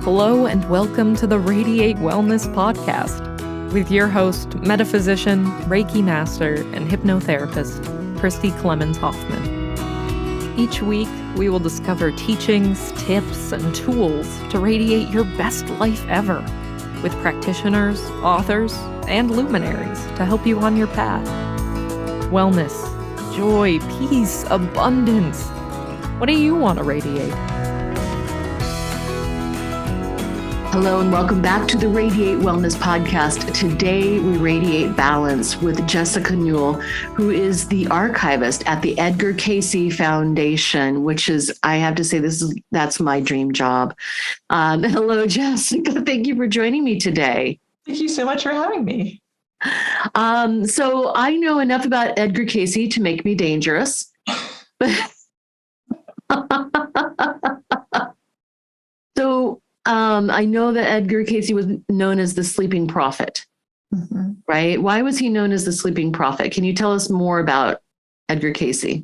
Hello and welcome to the Radiate Wellness Podcast with your host, metaphysician, Reiki master, and hypnotherapist, Christy Clemens Hoffman. Each week, we will discover teachings, tips, and tools to radiate your best life ever with practitioners, authors, and luminaries to help you on your path. Wellness, joy, peace, abundance. What do you want to radiate? Hello and welcome back to the Radiate Wellness Podcast. Today we radiate balance with Jessica Newell, who is the archivist at the Edgar Cayce Foundation, which is, I have to say, that's my dream job. Hello, Jessica. Thank you for joining me today. Thank you so much for having me. So I know enough about Edgar Cayce to make me dangerous. So I know that Edgar Cayce was known as the sleeping prophet, right? Why was he known as the sleeping prophet? Can you tell us more about Edgar Cayce?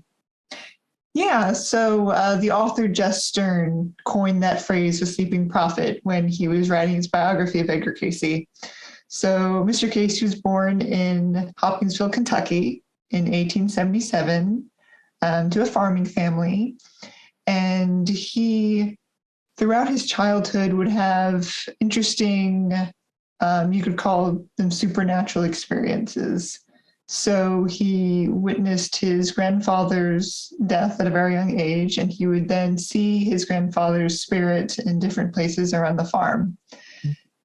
Yeah, so the author Jess Stern coined that phrase, the sleeping prophet, when he was writing his biography of Edgar Cayce. So Mr. Cayce was born in Hopkinsville, Kentucky in 1877 to a farming family. And he, throughout his childhood, would have interesting, you could call them supernatural experiences. So he witnessed his grandfather's death at a very young age, and he would then see his grandfather's spirit in different places around the farm.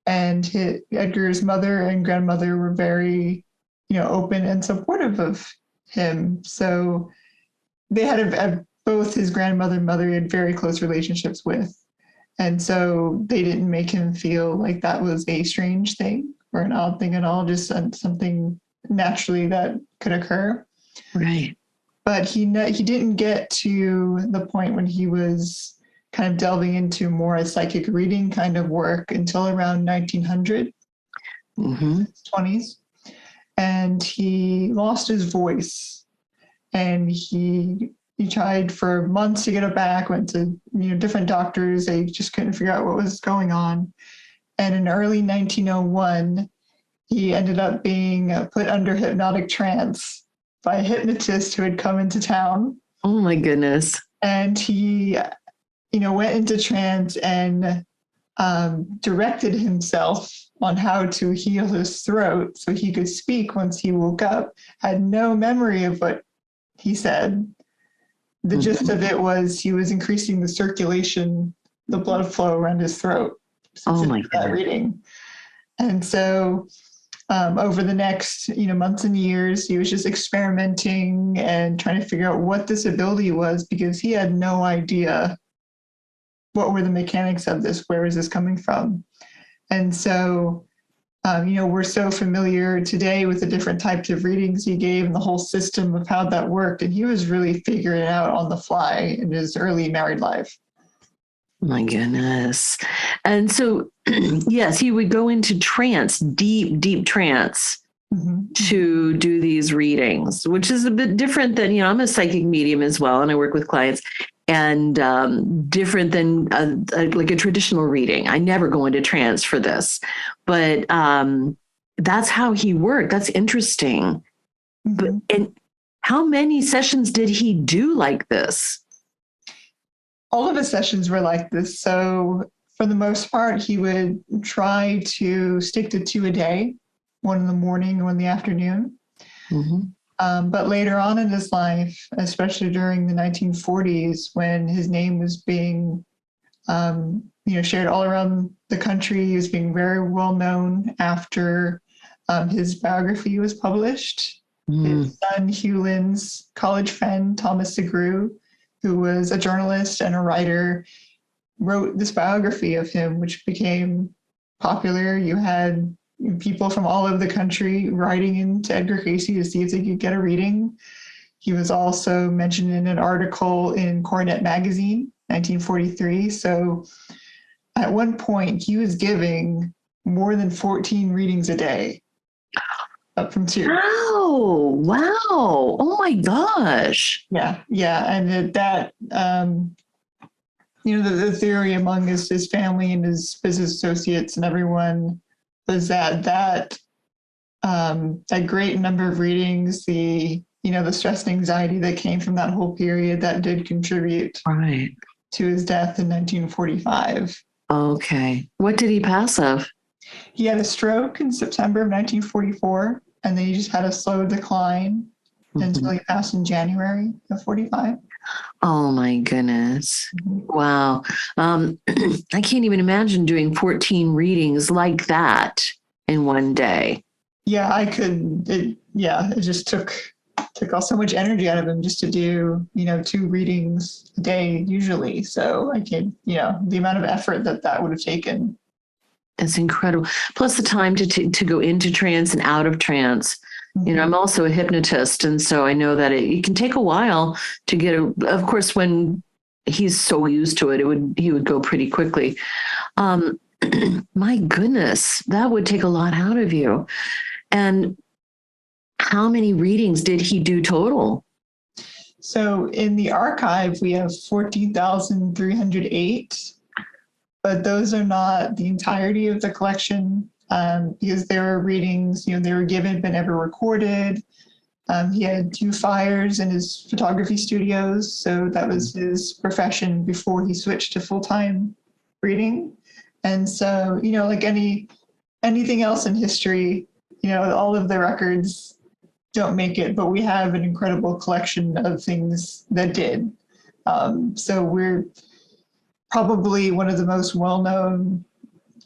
And Edgar's mother and grandmother were very, open and supportive of him. So they had both his grandmother and mother had very close relationships with. And so they didn't make him feel like that was a strange thing or an odd thing at all, just something naturally that could occur. Right. But he didn't get to the point when he was kind of delving into more a psychic reading kind of work until around 1900, 20s. And he lost his voice, and he tried for months to get it back, went to different doctors. They just couldn't figure out what was going on. And in early 1901, he ended up being put under hypnotic trance by a hypnotist who had come into town. Oh my goodness. And he, went into trance and directed himself on how to heal his throat so he could speak once he woke up, had no memory of what he said. The gist of it was he was increasing the circulation, the blood flow around his throat. Oh my God. Reading. And so over the next, months and years, he was just experimenting and trying to figure out what this ability was, because he had no idea what were the mechanics of this, where is this coming from? And so, we're so familiar today with the different types of readings he gave and the whole system of how that worked. And he was really figuring it out on the fly in his early married life. My goodness. And so, yes, he would go into trance, deep trance, to do these readings, which is a bit different than, I'm a psychic medium as well, and I work with clients, and different than like a traditional reading. I never go into trance for this, but that's how he worked. That's interesting. But, and how many sessions did he do like this? All of his sessions were like this. So for the most part, he would try to stick to 2 a day, 1 in the morning, 1 in the afternoon. But later on in his life, especially during the 1940s, when his name was being, shared all around the country, he was being very well known after his biography was published. His son, Hugh Lynn's college friend, Thomas Segru, who was a journalist and a writer, wrote this biography of him, which became popular. You had people from all over the country writing into Edgar Cayce to see if they could get a reading. He was also mentioned in an article in Coronet magazine, 1943. So at one point, he was giving more than 14 readings a day, up from 2. Wow. Oh my gosh. Yeah. And that the theory among his family and his business associates and everyone was that great number of readings, the stress and anxiety that came from that whole period, that did contribute to his death in 1945. Okay. What did he pass of? He had a stroke in September of 1944, and then he just had a slow decline until he passed in January of 45. Oh my goodness. Wow. I can't even imagine doing 14 readings like that in one day. Yeah, I could. It just took so much energy out of him just to do, 2 readings a day usually. So I can, the amount of effort that would have taken. It's incredible. Plus the time to go into trance and out of trance. I'm also a hypnotist. And so I know that it can take a while to get of course, when he's so used to it, he would go pretty quickly. My goodness, that would take a lot out of you. And how many readings did he do total? So in the archive, we have 14,308, but those are not the entirety of the collection. Because there are readings, they were given but never recorded. He had 2 fires in his photography studios, so that was his profession before he switched to full-time reading. And so, like anything else in history, all of the records don't make it, but we have an incredible collection of things that did. So we're probably one of the most well-known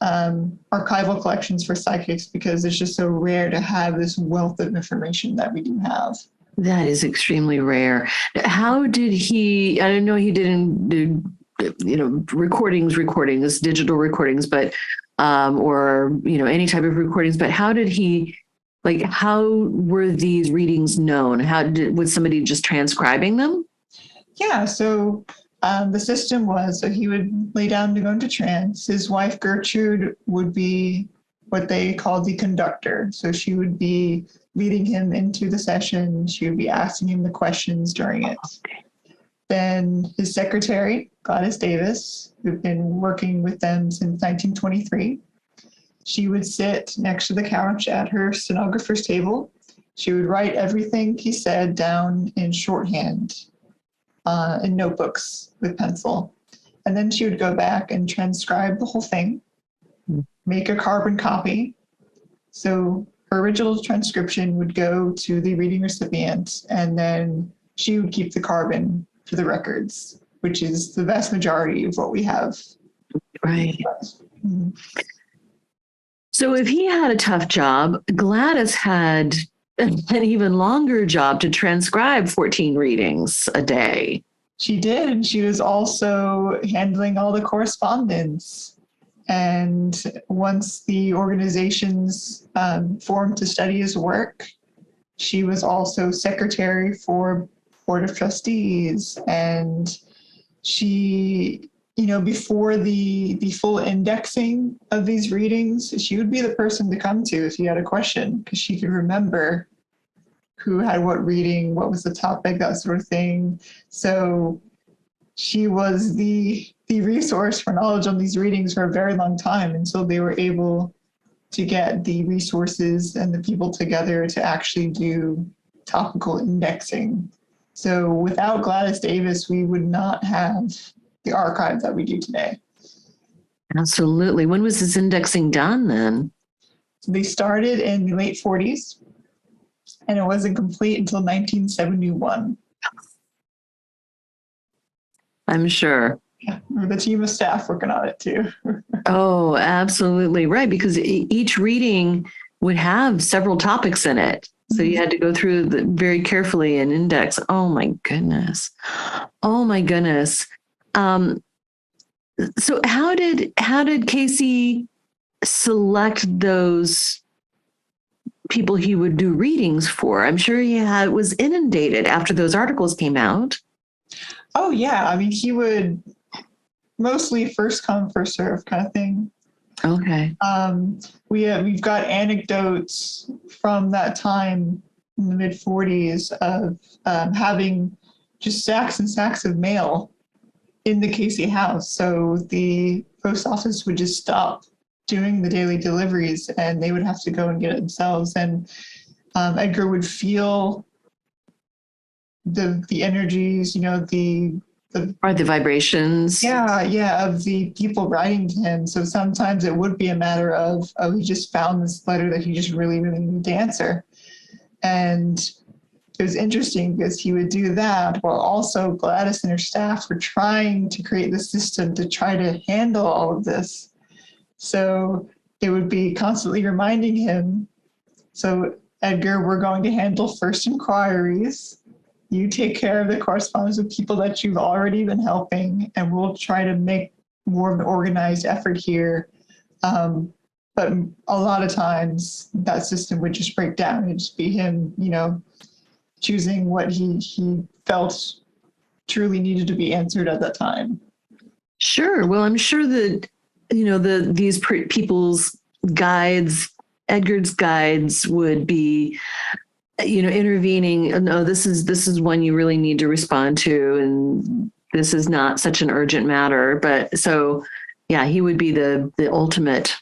archival collections for psychics, because it's just so rare to have this wealth of information that we do have. That is extremely rare. How did he, I don't know, he didn't do, recordings, digital recordings, but, or, any type of recordings, but how did he, how were these readings known? Was somebody just transcribing them? Yeah. So the system was, so he would lay down to go into trance. His wife, Gertrude, would be what they called the conductor. So she would be leading him into the session. She would be asking him the questions during it. Then his secretary, Gladys Davis, who'd been working with them since 1923, she would sit next to the couch at her stenographer's table. She would write everything he said down in shorthand, in notebooks with pencil. And then she would go back and transcribe the whole thing, make a carbon copy. So her original transcription would go to the reading recipient, and then she would keep the carbon for the records, which is the vast majority of what we have. Right. Mm-hmm. So if he had a tough job, Gladys had an even longer job to transcribe 14 readings a day. She did. She was also handling all the correspondence. And once the organizations formed to study his work, she was also secretary for Board of Trustees. And she, before the full indexing of these readings, she would be the person to come to if you had a question, because she could remember who had what reading, what was the topic, that sort of thing. So she was the resource for knowledge on these readings for a very long time, until they were able to get the resources and the people together to actually do topical indexing. So without Gladys Davis, we would not have the archive that we do today. Absolutely. When was this indexing done then? They started in the late 40s, and it wasn't complete until 1971. I'm sure. Yeah, the team of staff working on it too. Oh, absolutely. Right. Because each reading would have several topics in it. So you had to go through very carefully and index. Oh my goodness. Oh my goodness. So how did Cayce select those people he would do readings for? I'm sure he was inundated after those articles came out. Oh yeah. I mean, he would mostly first come, first serve kind of thing. Okay. We've got anecdotes from that time in the mid 40s of having just sacks and sacks of mail in the Cayce house. So the post office would just stop doing the daily deliveries and they would have to go and get it themselves. And Edgar would feel the energies, the vibrations. Yeah, of the people writing to him. So sometimes it would be a matter of, oh, he just found this letter that he just really, really needed to answer. And it was interesting because he would do that while also Gladys and her staff were trying to create the system to try to handle all of this. So it would be constantly reminding him, so Edgar, we're going to handle first inquiries. You take care of the correspondence with people that you've already been helping, and we'll try to make more of an organized effort here. But a lot of times that system would just break down. It'd just be him, choosing what he felt truly needed to be answered at that time. Sure. Well, I'm sure that, these people's guides, Edgar's guides would be, intervening. No, this is one you really need to respond to. And this is not such an urgent matter. But so, yeah, he would be the ultimate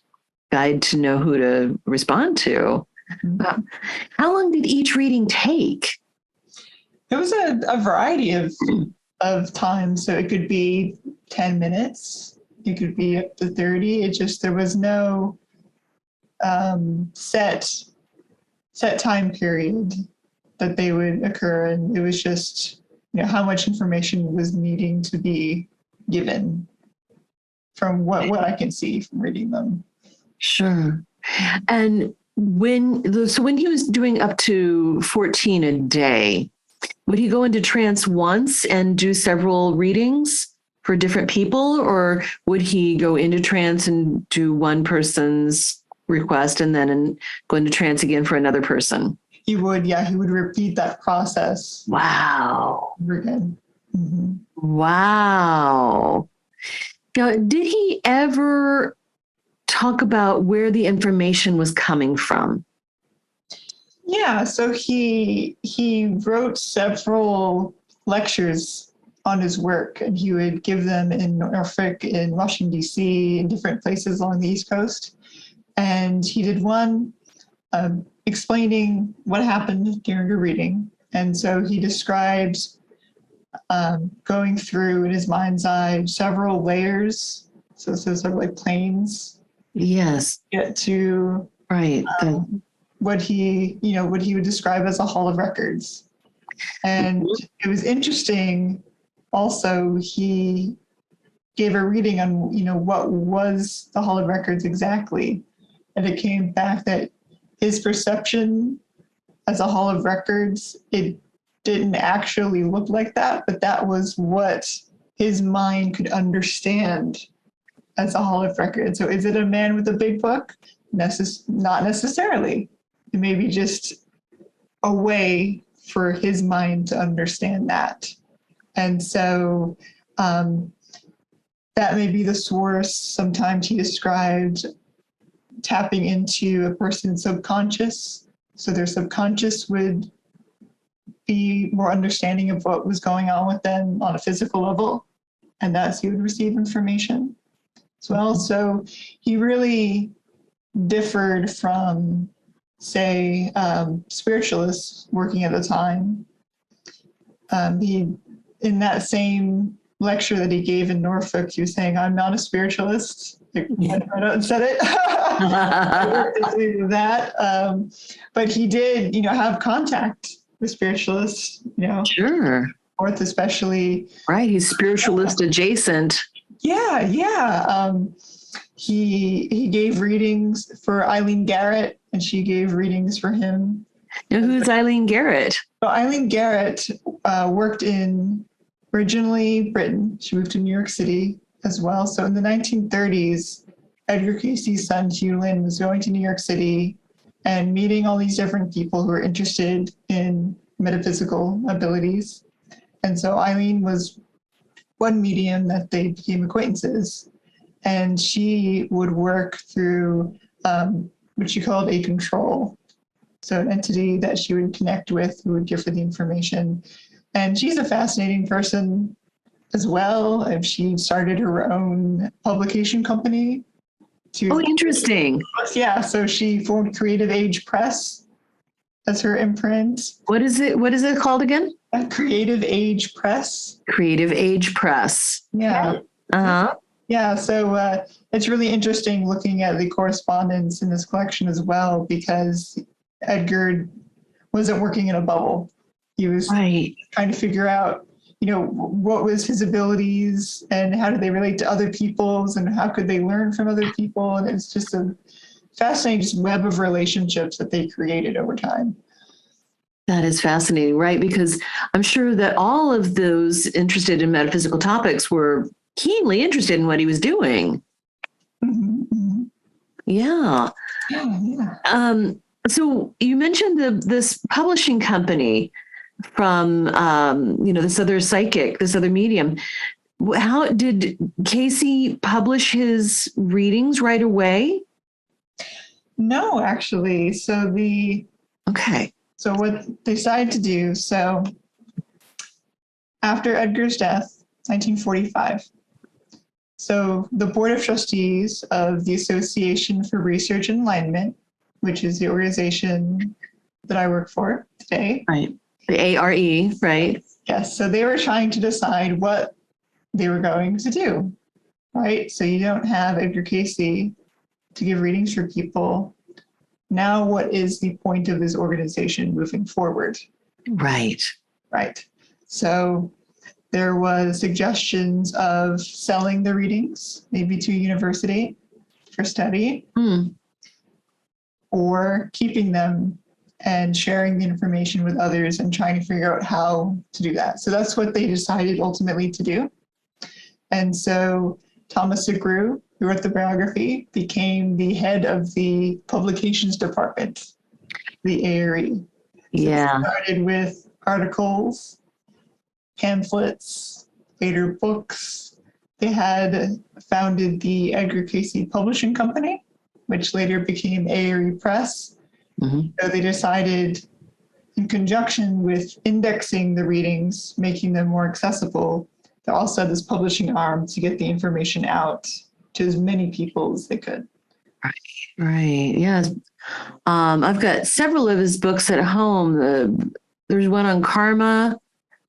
guide to know who to respond to. Mm-hmm. How long did each reading take? It was a variety of times. So it could be 10 minutes. It could be up to 30. There was no set time period that they would occur. And it was just, how much information was needing to be given from what I can see from reading them. Sure. And when he was doing up to 14 a day, would he go into trance once and do several readings for different people, or would he go into trance and do one person's request and then go into trance again for another person? He would repeat that process. Wow. Again. Mm-hmm. Wow. Now, did he ever talk about where the information was coming from? Yeah, so he wrote several lectures on his work, and he would give them in Norfolk, in Washington, D.C., in different places along the East Coast. And he did one explaining what happened during a reading. And so he describes going through in his mind's eye several layers, so sort of like planes. Yes. Get to right. What he would describe as a hall of records. And it was interesting. Also, he gave a reading on, what was the hall of records exactly. And it came back that his perception as a hall of records, it didn't actually look like that, but that was what his mind could understand as a hall of records. So is it a man with a big book? Not necessarily. It may be just a way for his mind to understand that. And so that may be the source. Sometimes he described tapping into a person's subconscious. So their subconscious would be more understanding of what was going on with them on a physical level. And that's he would receive information as well. So he really differed from, say, spiritualists working at the time. In that same lecture that he gave in Norfolk, he was saying, "I'm not a spiritualist." I don't and said it. But he did, have contact with spiritualists. Sure. North especially. Right, he's spiritualist adjacent. Yeah. He gave readings for Eileen Garrett, and she gave readings for him. Now, who's Eileen Garrett? So Eileen Garrett worked in originally Britain. She moved to New York City as well. So in the 1930s, Edgar Cayce's son, Hugh Lynn, was going to New York City and meeting all these different people who were interested in metaphysical abilities. And so Eileen was one medium that they became acquaintances. And she would work through what she called a control. So an entity that she would connect with who would give her the information. And she's a fascinating person. as well. And she started her own publication company. Oh, interesting. Yeah, so she formed Creative Age Press as her imprint. What is it? What is it called again? Creative Age Press. Creative Age Press. Yeah. Uh-huh. Yeah, so it's really interesting looking at the correspondence in this collection as well, because Edgar wasn't working in a bubble. He was Right. trying to figure out, what was his abilities and how did they relate to other people's and how could they learn from other people. And it's just a fascinating just web of relationships that they created over time. That is fascinating, right? Because I'm sure that all of those interested in metaphysical topics were keenly interested in what he was doing. Mm-hmm, mm-hmm. Yeah. Yeah. So you mentioned this publishing company from, this other psychic, this other medium. How did Cayce publish his readings right away? No, actually. So what they decided to do, so after Edgar's death, 1945, so the Board of Trustees of the Association for Research and Enlightenment, which is the organization that I work for today. Right. The ARE, right? Yes. So they were trying to decide what they were going to do, right? So you don't have Edgar Cayce to give readings for people. Now, what is the point of this organization moving forward? Right. Right. So there was suggestions of selling the readings, maybe to a university for study, or keeping them and sharing the information with others and trying to figure out how to do that. So that's what they decided ultimately to do. And so Thomas Segru, who wrote the biography, became the head of the publications department, the ARE. Yeah. So it started with articles, pamphlets, later books. They had founded the Edgar Cayce Publishing Company, which later became ARE Press. Mm-hmm. So they decided, in conjunction with indexing the readings, making them more accessible, they also had this publishing arm to get the information out to as many people as they could. Right. Yeah. I've got several of his books at home. There's one on karma.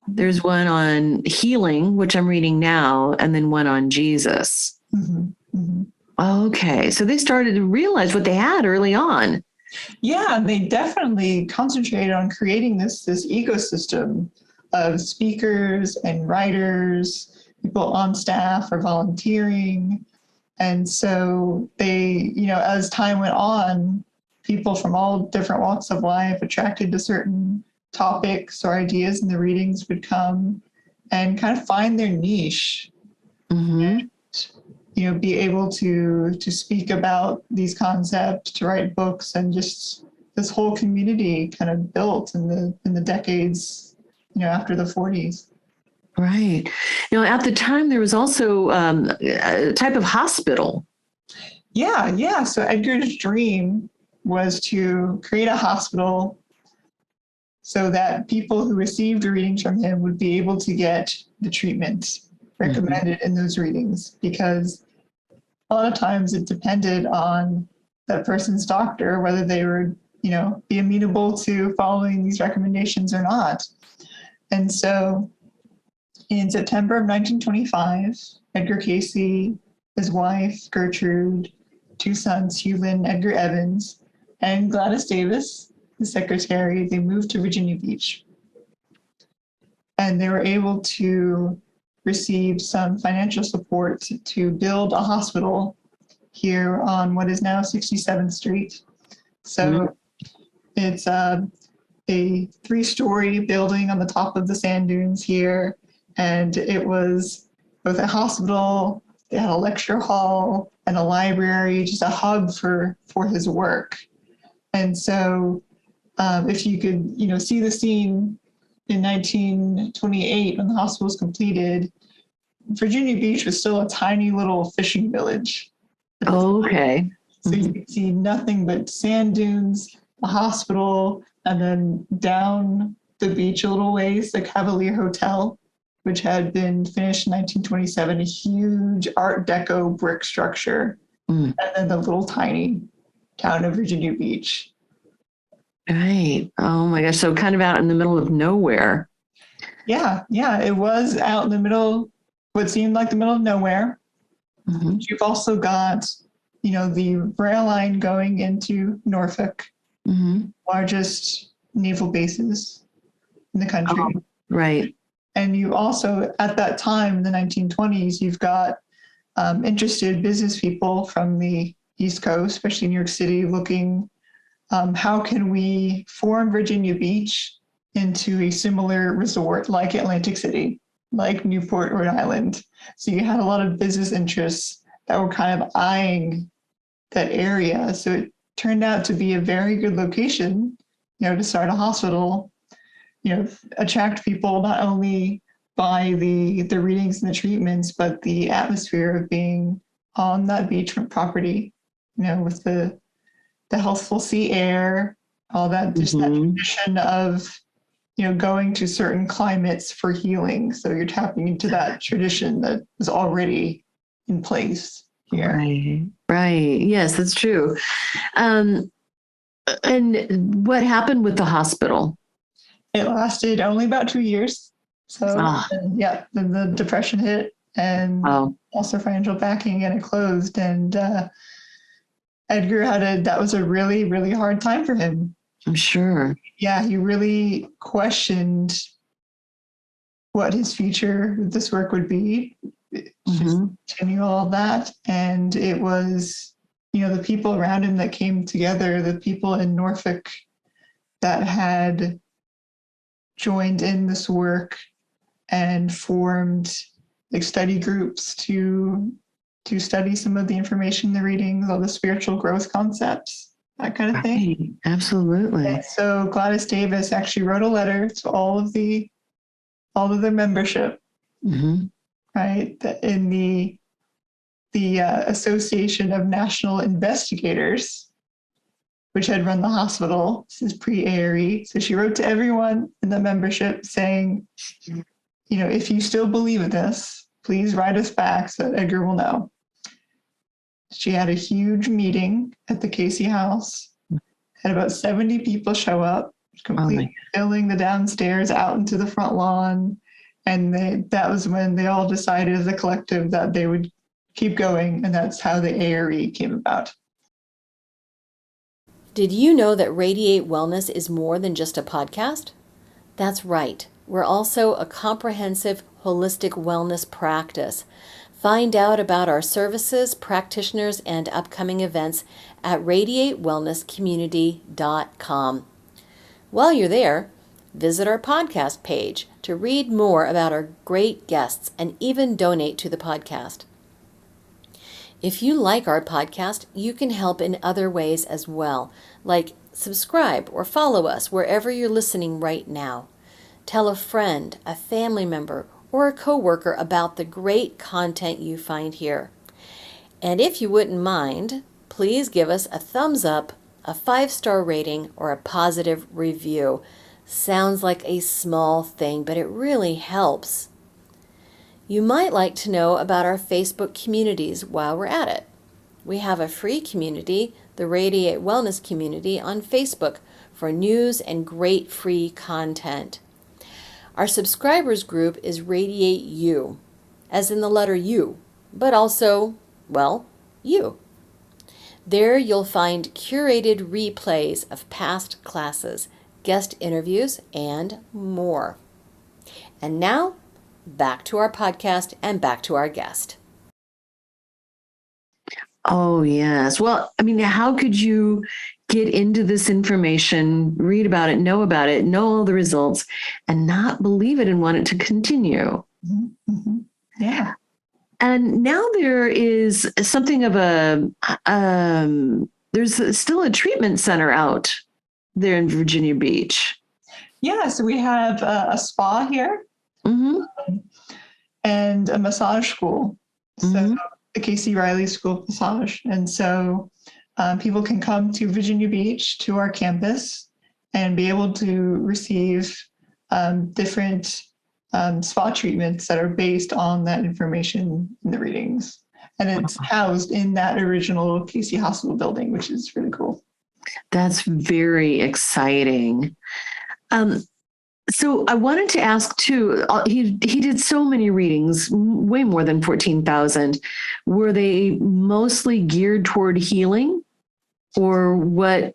There's one on healing, which I'm reading now, and then one on Jesus. Mm-hmm. Mm-hmm. Okay. So they started to realize what they had early on. Yeah, they definitely concentrated on creating this ecosystem of speakers and writers, people on staff or volunteering. And so they, as time went on, people from all different walks of life attracted to certain topics or ideas in the readings would come and kind of find their niche. Mm-hmm. And, be able to speak about these concepts, to write books, and just this whole community kind of built in the decades, after the 40s. Right. At the time, there was also a type of hospital. Yeah. So Edgar's dream was to create a hospital so that people who received readings from him would be able to get the treatment recommended in those readings, because a lot of times it depended on that person's doctor, whether they were, be amenable to following these recommendations or not. And so in September of 1925, Edgar Cayce, his wife, Gertrude, two sons, Hugh Lynn, Edgar Evans, and Gladys Davis, the secretary, they moved to Virginia Beach. And they were able to receive some financial support to build a hospital here on what is now 67th Street. So it's a 3-story building on the top of the sand dunes here. And it was both a hospital, they had a lecture hall and a library, just a hub for his work. And so if you could, see the scene in 1928 when the hospital was completed, Virginia Beach was still a tiny little fishing village. Oh, okay. So you could see nothing but sand dunes, a hospital, and then down the beach a little ways, the Cavalier Hotel. which had been finished in 1927, a huge Art Deco brick structure, and then the little tiny town of Virginia Beach. Right. Oh my gosh. So kind of out in the middle of nowhere. Yeah. It was out in the middle, what seemed like the middle of nowhere. Mm-hmm. You've also got, the rail line going into Norfolk, largest naval bases in the country. Oh, right. And you also, at that time in the 1920s, you've got interested business people from the East Coast, especially New York City, looking how can we form Virginia Beach into a similar resort like Atlantic City, like Newport, Rhode Island. So you had a lot of business interests that were kind of eyeing that area. So it turned out to be a very good location, to start a hospital, attract people not only by the readings and the treatments, but the atmosphere of being on that beachfront property, with the healthful sea air, all that, just that tradition of, going to certain climates for healing. So you're tapping into that tradition that is already in place here. Right. Yes, that's true. And what happened with the hospital? It lasted only about 2 years. So then the depression hit and also financial backing, and it closed. And Edgar that was a really, really hard time for him. I'm sure. Yeah, he really questioned what his future with this work would be. Continue all of that. And it was, the people around him that came together, the people in Norfolk that had joined in this work and formed study groups to study some of the information, the readings, all the spiritual growth concepts, that kind of thing. Absolutely. And so Gladys Davis actually wrote a letter to all of their membership, right? In the Association of National Investigators, which had run the hospital. This is pre-ARE. So she wrote to everyone in the membership saying, if you still believe in this, please write us back so that Edgar will know. She had a huge meeting at the Cayce house, had about 70 people show up, completely filling the downstairs out into the front lawn. And that was when they all decided as a collective that they would keep going. And that's how the ARE came about. Did you know that Radiate Wellness is more than just a podcast? That's right. We're also a comprehensive, holistic wellness practice. Find out about our services, practitioners, and upcoming events at radiatewellnesscommunity.com. While you're there, visit our podcast page to read more about our great guests and even donate to the podcast. If you like our podcast, you can help in other ways as well, like subscribe or follow us wherever you're listening right now. Tell a friend, a family member, or a coworker about the great content you find here. And if you wouldn't mind, please give us a thumbs up, a 5-star rating, or a positive review. Sounds like a small thing, but it really helps. You might like to know about our Facebook communities while we're at it. We have a free community, the Radiate Wellness Community, on Facebook for news and great free content. Our subscribers group is Radiate U, as in the letter U, but also, you. There you'll find curated replays of past classes, guest interviews, and more. And now, back to our podcast and back to our guest. Oh, yes. Well, how could you get into this information, read about it, know all the results, and not believe it and want it to continue? Mm-hmm. Yeah. And now there is something of there's still a treatment center out there in Virginia Beach. Yeah, so we have a spa here and a massage school. So the Casey Riley School of Massage. And so people can come to Virginia Beach, to our campus, and be able to receive different spot treatments that are based on that information in the readings. And it's housed in that original Cayce Hospital building, which is really cool. That's very exciting. So I wanted to ask too, he did so many readings, way more than 14,000. Were they mostly geared toward healing, or what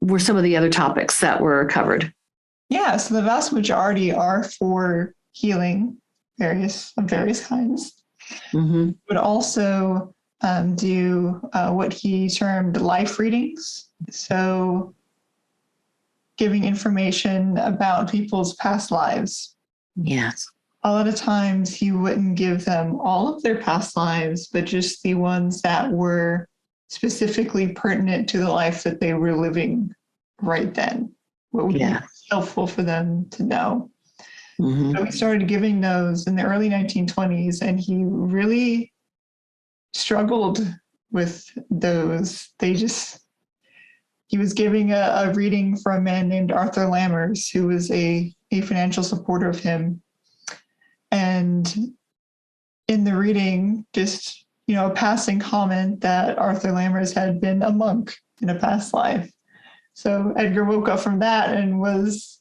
were some of the other topics that were covered? Yeah, so the vast majority are for healing, various kinds. Mm-hmm. Would also do what he termed life readings. So giving information about people's past lives. Yes. A lot of times he wouldn't give them all of their past lives, but just the ones that were specifically pertinent to the life that they were living right then. What would be helpful for them to know. Mm-hmm. So we started giving those in the early 1920s, and he really struggled with those. He was giving a reading for a man named Arthur Lammers, who was a financial supporter of him. And in the reading, just, a passing comment that Arthur Lammers had been a monk in a past life. So Edgar woke up from that and was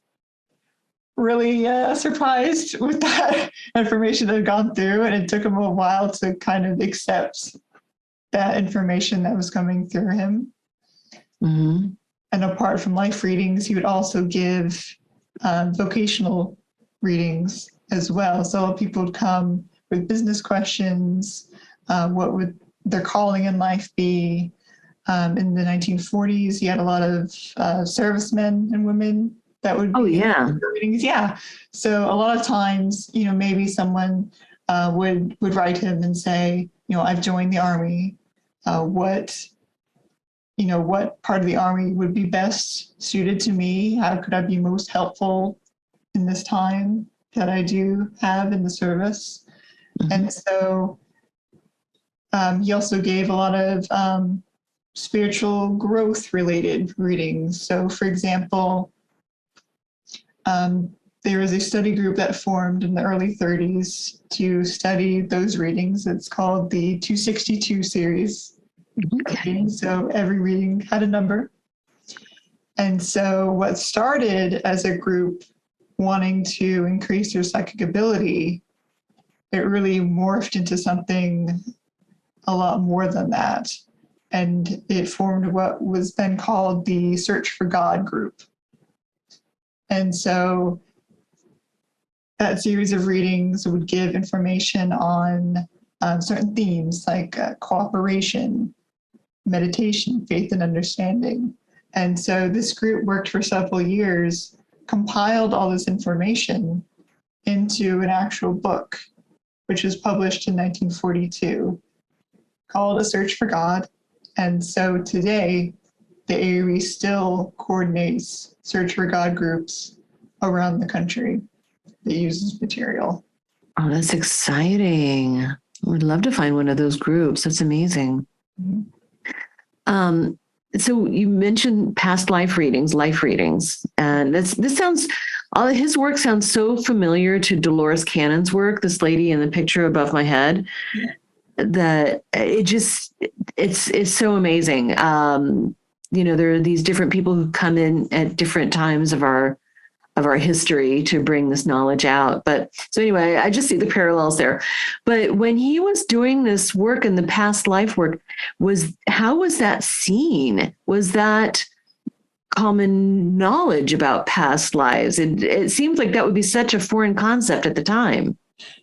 really surprised with that information that had gone through. And it took him a while to kind of accept that information that was coming through him. Mm-hmm. And apart from life readings, he would also give vocational readings as well. So people would come with business questions. What would their calling in life be? In the 1940s, he had a lot of servicemen and women that would be readings. Yeah. So a lot of times, maybe someone would write him and say, I've joined the Army. What part of the Army would be best suited to me? How could I be most helpful in this time that I do have in the service? Mm-hmm. And so he also gave a lot of spiritual growth related readings. So for example, there was a study group that formed in the early 30s to study those readings. It's called the 262 series. Okay. So every reading had a number. And so what started as a group wanting to increase their psychic ability, it really morphed into something a lot more than that. And it formed what was then called the Search for God group. And so that series of readings would give information on certain themes like cooperation, meditation, faith, and understanding. And so this group worked for several years, compiled all this information into an actual book, which was published in 1942, called A Search for God. And so today, the ARE still coordinates Search for God groups around the country that uses material. Oh, that's exciting. I would love to find one of those groups. That's amazing. Mm-hmm. So you mentioned past life readings, and this sounds, all his work sounds so familiar to Dolores Cannon's work, this lady in the picture above my head, that it's so amazing. There are these different people who come in at different times of our history to bring this knowledge out. But so anyway, I just see the parallels there. But when he was doing this work in the past life work, how was that seen? Was that common knowledge about past lives? It seems like that would be such a foreign concept at the time.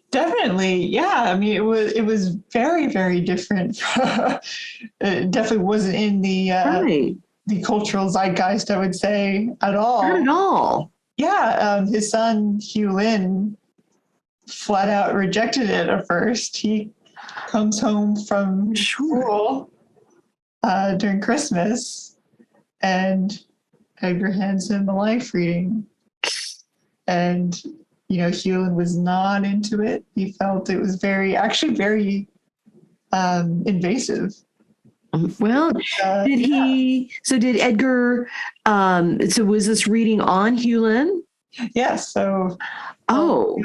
Definitely. Yeah. I mean, it was very, very different. It definitely wasn't in the cultural zeitgeist, I would say, at all. Not at all. Yeah, his son, Hugh Lynn, flat out rejected it at first. He comes home from school during Christmas, and Edgar hands him a life reading. And, Hugh Lynn was not into it. He felt it was very invasive. Well, did Edgar, so was this reading on Hugh Lynn? Yes. So, Oh,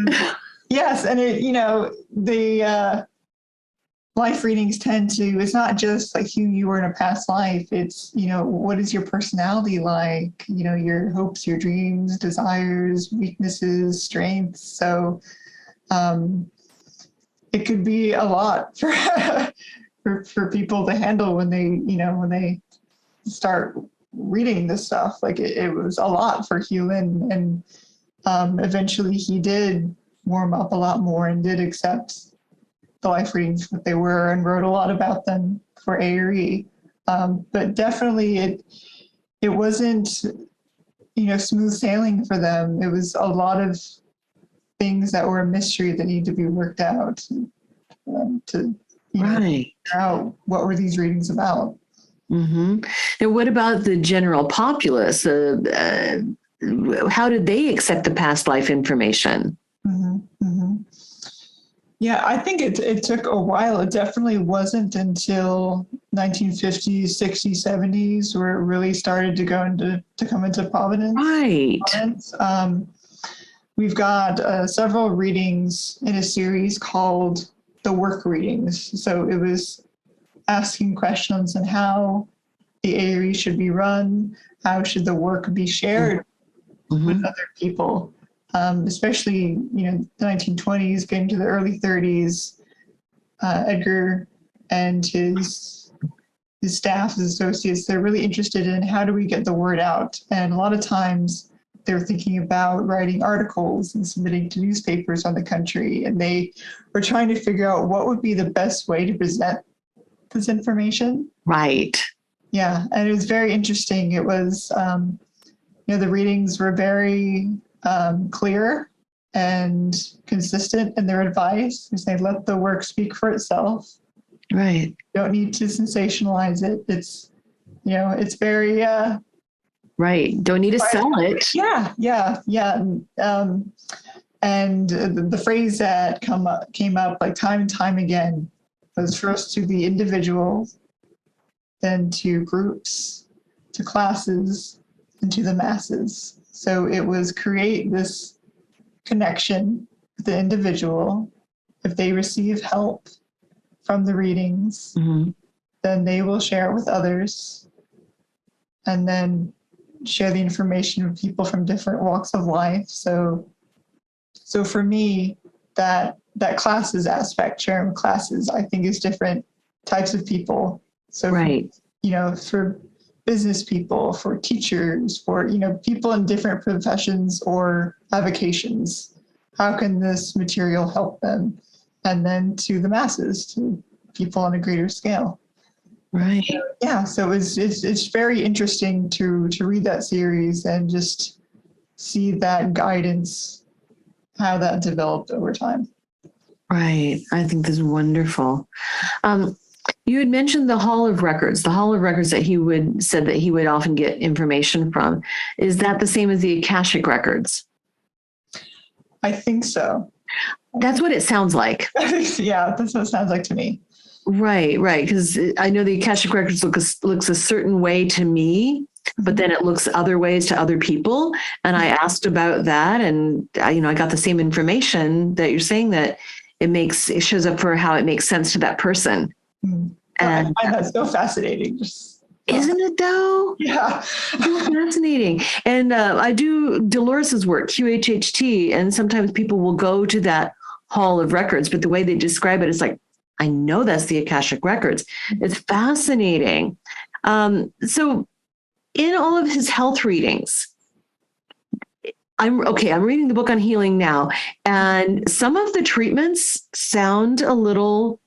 yes. And the life readings tend to, it's not just like who you were in a past life. It's, what is your personality like? Your hopes, your dreams, desires, weaknesses, strengths. So it could be a lot for, for people to handle when they start reading this stuff. Like it was a lot for Hugh Lin, and eventually he did warm up a lot more and did accept the life readings what they were and wrote a lot about them for ARE. But definitely it wasn't smooth sailing for them. It was a lot of things that were a mystery that need to be worked out to figure out what were these readings about. Mm-hmm. And what about the general populace? How did they accept the past life information? Mm-hmm. Mm-hmm. Yeah, I think it took a while. It definitely wasn't until 1950s, 60s, 70s where it really started to come into prominence. Right. We've got several readings in a series called the work readings. So it was asking questions on how the ARE should be run, how should the work be shared with other people. Especially, the 1920s, getting to the early 30s, Edgar and his staff, his associates, they're really interested in how do we get the word out. And a lot of times they're thinking about writing articles and submitting to newspapers on the country. And they were trying to figure out what would be the best way to present this information. Right. Yeah. And it was very interesting. It was, the readings were very clear and consistent in their advice. They let the work speak for itself. Right. You don't need to sensationalize it. It's, it's very right. Don't need to sell it. Yeah. And the phrase that came up like time and time again was first to the individual, then to groups, to classes, and to the masses. So it was create this connection with the individual. If they receive help from the readings, then they will share it with others, and then share the information with people from different walks of life. So for me, that classes aspect, sharing with classes, I think is different types of people. So for business people, for teachers, for people in different professions or avocations, how can this material help them? And then to the masses, to people on a greater scale. Right. So it's very interesting to read that series and just see that guidance, how that developed over time. Right. I think this is wonderful. You had mentioned the Hall of Records that he said that he would often get information from. Is that the same as the Akashic Records? I think so. That's what it sounds like. Yeah, that's what it sounds like to me. Right. Because I know the Akashic Records looks a certain way to me, but then it looks other ways to other people. And I asked about that, and I got the same information that you're saying, that it shows up for how it makes sense to that person. And I find that so fascinating. Isn't it though? Yeah. So fascinating. And I do Dolores's work, QHHT, and sometimes people will go to that Hall of Records, but the way they describe it is like, I know that's the Akashic Records. It's fascinating. So in all of his health readings, I'm reading the book on healing now, and some of the treatments sound a little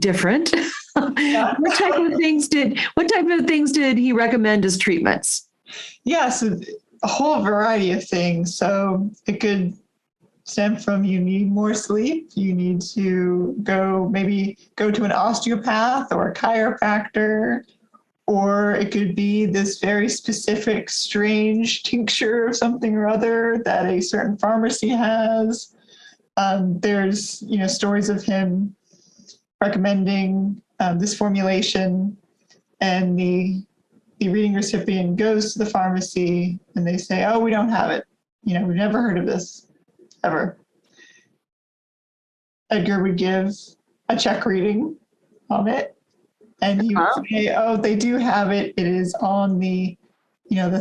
different. What type of things did he recommend as treatments? Yeah, so a whole variety of things. So it could stem from you need more sleep, you need to go to an osteopath or a chiropractor, or it could be this very specific strange tincture of something or other that a certain pharmacy has. There's stories of him recommending this formulation, and the reading recipient goes to the pharmacy and they say, oh, we don't have it. we've never heard of this ever. Edgar would give a check reading on it, and he would say, oh, they do have it. It is on the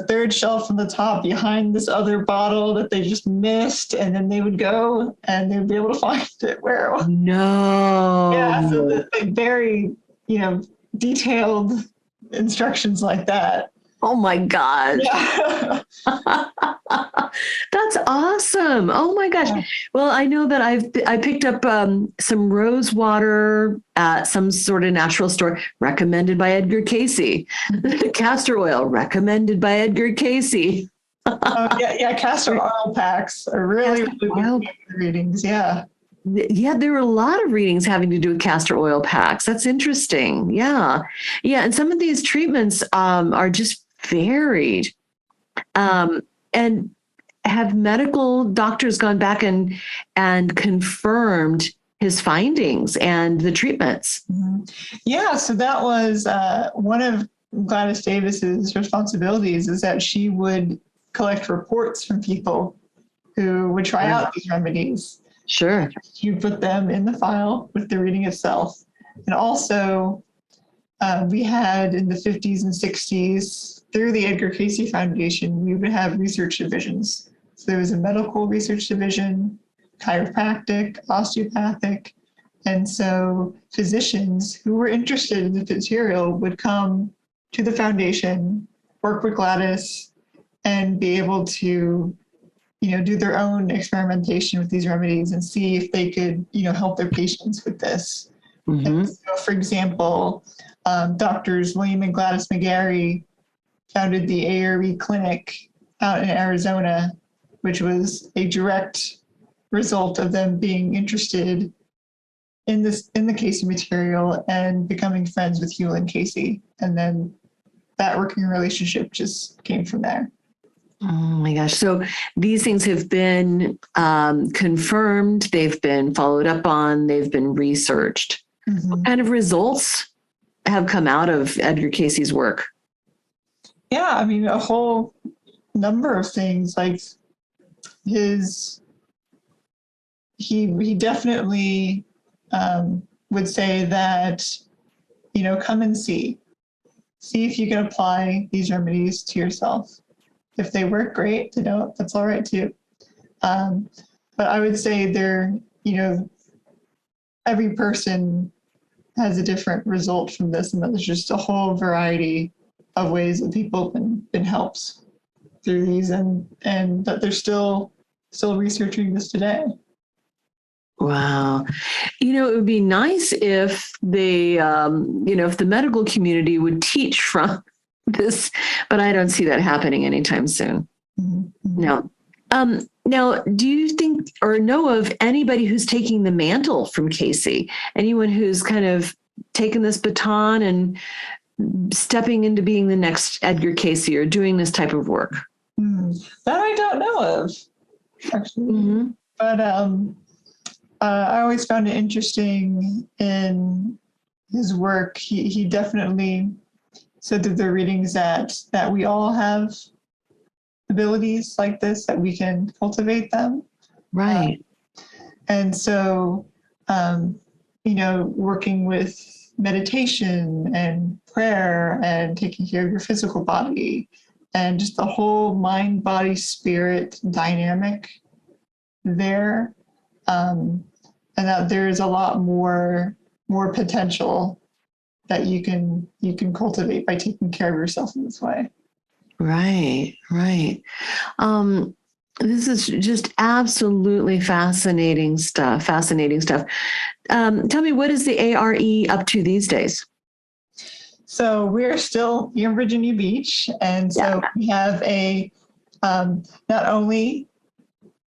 third shelf from the top behind this other bottle that they just missed. And then they would go and they'd be able to find it where it was. No. Yeah, so very, detailed instructions like that. Oh my gosh. Yeah. That's awesome. Oh my gosh. Yeah. Well, I know that I picked up some rose water at some sort of natural store recommended by Edgar Cayce. Castor oil recommended by Edgar Cayce. Yeah, castor oil packs are really good readings. Yeah. Yeah, there were a lot of readings having to do with castor oil packs. That's interesting. Yeah. And some of these treatments are just varied. And have medical doctors gone back and confirmed his findings and the treatments? Mm-hmm. Yeah, so that was one of Gladys Davis's responsibilities, is that she would collect reports from people who would try out these remedies. Sure. You put them in the file with the reading itself. And also, we had in the 50s and 60s, through the Edgar Cayce Foundation, we would have research divisions. So there was a medical research division, chiropractic, osteopathic. And so physicians who were interested in the material would come to the foundation, work with Gladys, and be able to do their own experimentation with these remedies and see if they could, help their patients with this. Mm-hmm. And so, for example, doctors William and Gladys McGarry founded the ARE clinic out in Arizona, which was a direct result of them being interested in the Cayce material and becoming friends with Newell and Cayce. And then that working relationship just came from there. Oh my gosh. So these things have been confirmed, they've been followed up on, they've been researched. Mm-hmm. What kind of results have come out of Edgar Cayce's work? Yeah, I mean, a whole number of things. Like he definitely would say that, come and see if you can apply these remedies to yourself. If they work, great. If they don't, that's all right too. But I would say every person has a different result from this, and that there's just a whole variety of ways that people have been helped through these, and that they're still researching this today. Wow. It would be nice if if the medical community would teach from this, but I don't see that happening anytime soon. Mm-hmm. No. Now, do you think or know of anybody who's taking the mantle from Cayce? Anyone who's kind of taken this baton and stepping into being the next Edgar Cayce or doing this type of work? That I don't know of, actually. Mm-hmm. But I always found it interesting in his work. He definitely said that the readings that we all have abilities like this, that we can cultivate them. Right. And so, working with meditation and prayer and taking care of your physical body and just the whole mind, body, spirit dynamic there. And that there's a lot more potential that you can cultivate by taking care of yourself in this way. Right. This is just absolutely fascinating stuff. Tell me, what is the ARE up to these days? So we're still in Virginia Beach. And so we have not only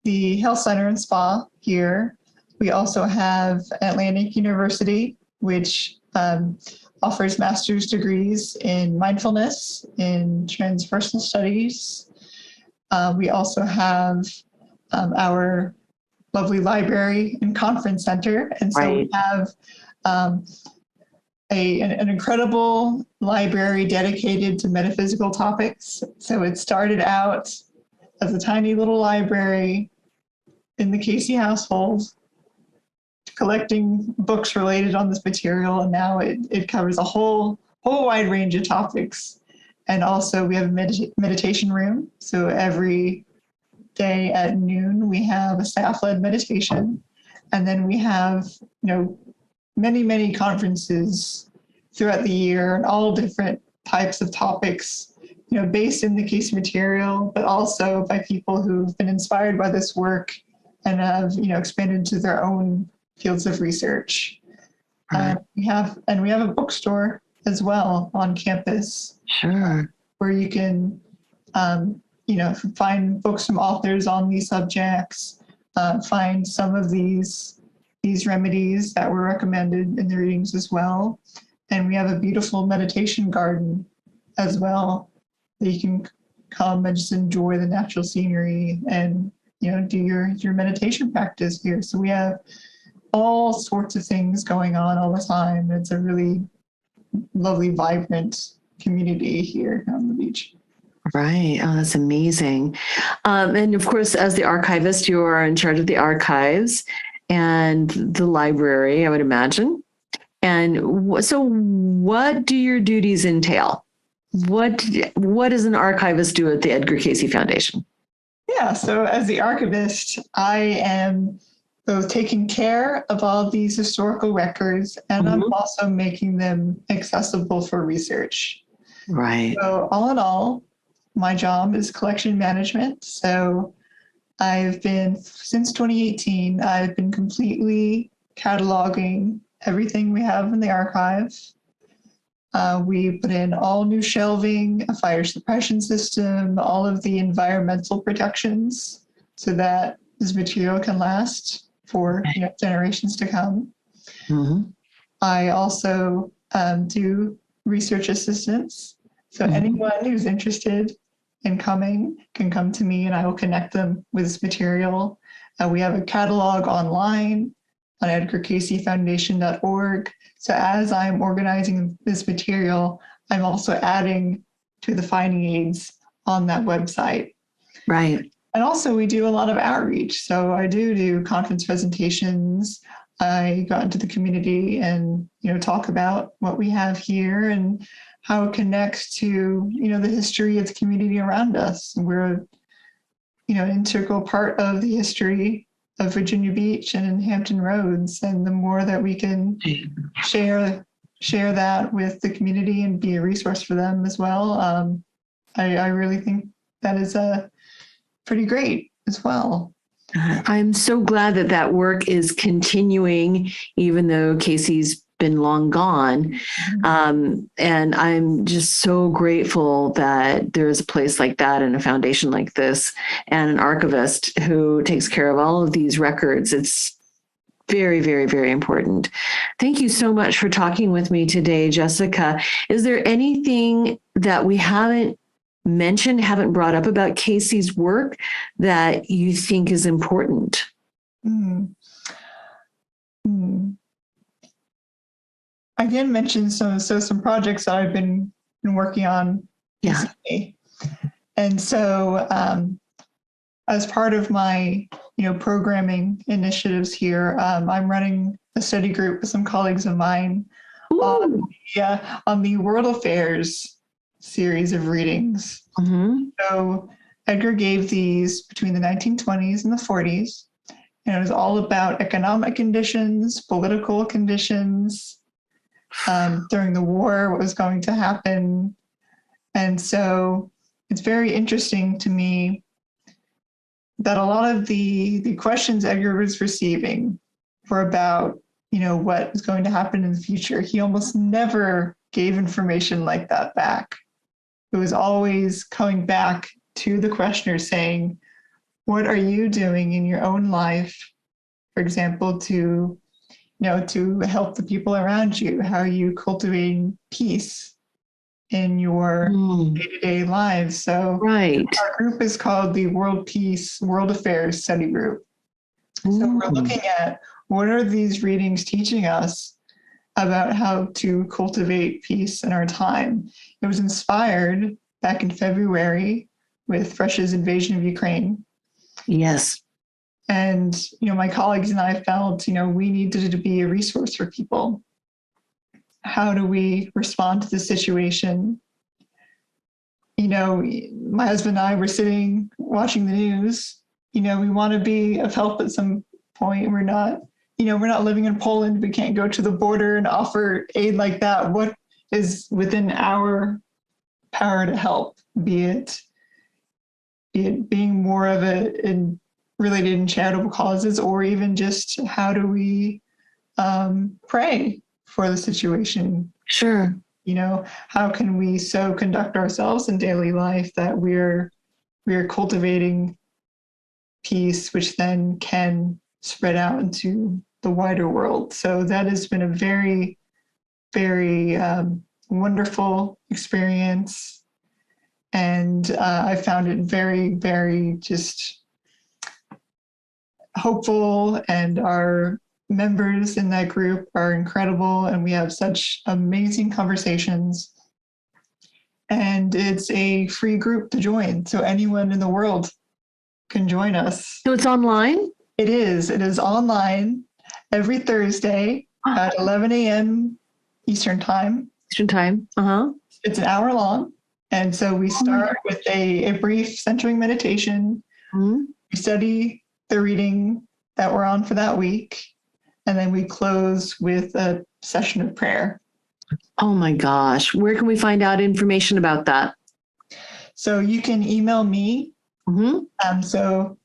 the health center and spa here, we also have Atlantic University, which offers master's degrees in mindfulness, in transpersonal studies. We also have our lovely library and conference center. And so we have an incredible library dedicated to metaphysical topics. So it started out as a tiny little library in the Cayce household, collecting books related on this material, and now it covers a whole wide range of topics. And also we have a meditation room. So every day at noon, we have a staff-led meditation. And then we have, many conferences throughout the year and all different types of topics, based in the Cayce material, but also by people who've been inspired by this work and have, expanded into their own fields of research. Right. We have a bookstore as well on campus. Sure. Where you can, find books from authors on these subjects, find some of these remedies that were recommended in the readings as well. And we have a beautiful meditation garden as well, that you can come and just enjoy the natural scenery and, do your meditation practice here. So we have all sorts of things going on all the time. It's a really lovely, vibrant community here on the beach. Right. Oh, that's amazing. And of course, as the archivist, you are in charge of the archives and the library, I would imagine. And so what do your duties entail? What does an archivist do at the Edgar Cayce Foundation? Yeah, so as the archivist, I am both taking care of all these historical records, and I'm also making them accessible for research. Right. So all in all, my job is collection management. So since 2018, I've been completely cataloging everything we have in the archive. We put in all new shelving, a fire suppression system, all of the environmental protections so that this material can last for generations to come. Mm-hmm. I also do research assistance. So anyone who's interested in coming can come to me and I will connect them with this material. We have a catalog online on edgarcaycefoundation.org. So as I'm organizing this material, I'm also adding to the finding aids on that website. Right. And also we do a lot of outreach. So I do conference presentations. I go into the community and, talk about what we have here and how it connects to, the history of the community around us. We're, an integral part of the history of Virginia Beach and Hampton Roads. And the more that we can share that with the community and be a resource for them as well, I really think that is pretty great as well. I'm so glad that work is continuing, even though Cayce's been long gone. And I'm just so grateful that there's a place like that and a foundation like this and an archivist who takes care of all of these records. It's very, very, very important. Thank you so much for talking with me today, Jessica. Is there anything that we haven't mentioned, haven't brought up about Cayce's work that you think is important? I can mention some projects that I've been working on recently. And so as part of my programming initiatives here, I'm running a study group with some colleagues of mine on the World Affairs series of readings. So Edgar gave these between the 1920s and the 40s, and it was all about economic conditions, political conditions, during the war, what was going to happen. And so it's very interesting to me that a lot of the questions Edgar was receiving were about, what is going to happen in the future. He almost never gave information like that back. It was always coming back to the questioner saying, what are you doing in your own life, for example, to help the people around you? How are you cultivating peace in your day-to-day lives? So our group is called the World Affairs Study Group. So we're looking at what are these readings teaching us about how to cultivate peace in our time. It was inspired back in February with Russia's invasion of Ukraine. Yes. And, my colleagues and I felt, we needed to be a resource for people. How do we respond to the situation? My husband and I were sitting watching the news. We want to be of help at some point. We're not living in Poland. We can't go to the border and offer aid like that. What is within our power to help, be it being more of related in charitable causes, or even just how do we pray for the situation? Sure. How can we so conduct ourselves in daily life that we're cultivating peace, which then can spread out into the wider world. So that has been a very, very wonderful experience. And I found it very, very just hopeful. And our members in that group are incredible. And we have such amazing conversations. And it's a free group to join. So anyone in the world can join us. So it's online? It is. It is online every Thursday at 11 a.m. Eastern time. Eastern time. Uh-huh. It's an hour long. And so we start with a brief centering meditation. Mm-hmm. We study the reading that we're on for that week. And then we close with a session of prayer. Oh my gosh. Where can we find out information about that? So you can email me. Mm-hmm. So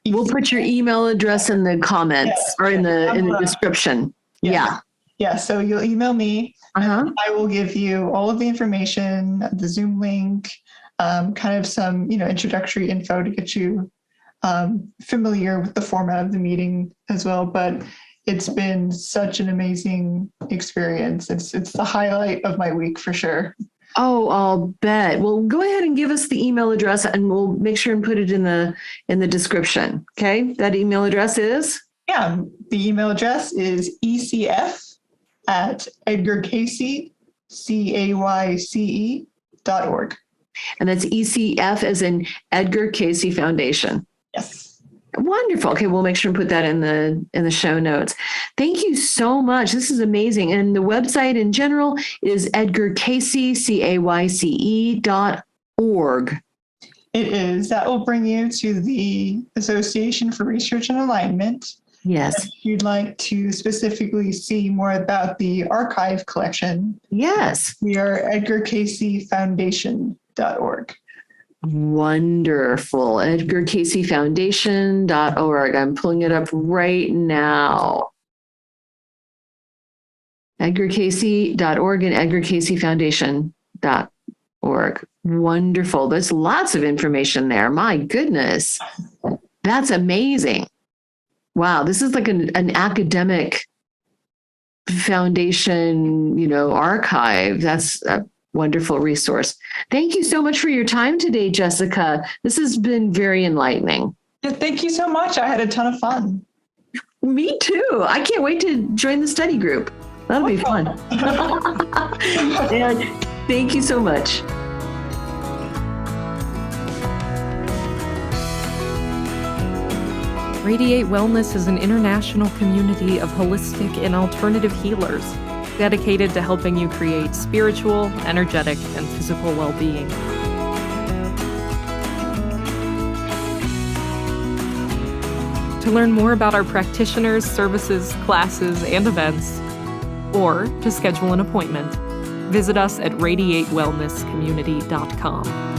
we'll put your email address in the comments or in the description. Yeah. Yeah. So you'll email me. Uh-huh. I will give you all of the information, the Zoom link, kind of some, introductory info to get you familiar with the format of the meeting as well. But it's been such an amazing experience. It's the highlight of my week for sure. Oh, I'll bet. Well, go ahead and give us the email address and we'll make sure and put it in the description. Okay. That email address is? Yeah. The email address is ecf@edgarcayce.org. And that's ECF as in Edgar Cayce Foundation. Yes. Wonderful. Okay, we'll make sure and put that in the show notes. Thank you so much. This is amazing. And the website in general is edgarcayce.org. It is. That will bring you to the Association for Research and Enlightenment. Yes. If you'd like to specifically see more about the archive collection. Yes. We are edgarcaycefoundation.org. Wonderful. EdgarCayceFoundation.org. I'm pulling it up right now. EdgarCayce.org and EdgarCayceFoundation.org. Wonderful. There's lots of information there. My goodness. That's amazing. Wow. This is like an academic foundation, archive. That's a wonderful resource. Thank you so much for your time today, Jessica. This has been very enlightening. Yeah, thank you so much. I had a ton of fun. Me too. I can't wait to join the study group. That'll be fun. And thank you so much. Radiate Wellness is an international community of holistic and alternative healers dedicated to helping you create spiritual, energetic, and physical well-being. To learn more about our practitioners, services, classes, and events, or to schedule an appointment, visit us at radiatewellnesscommunity.com.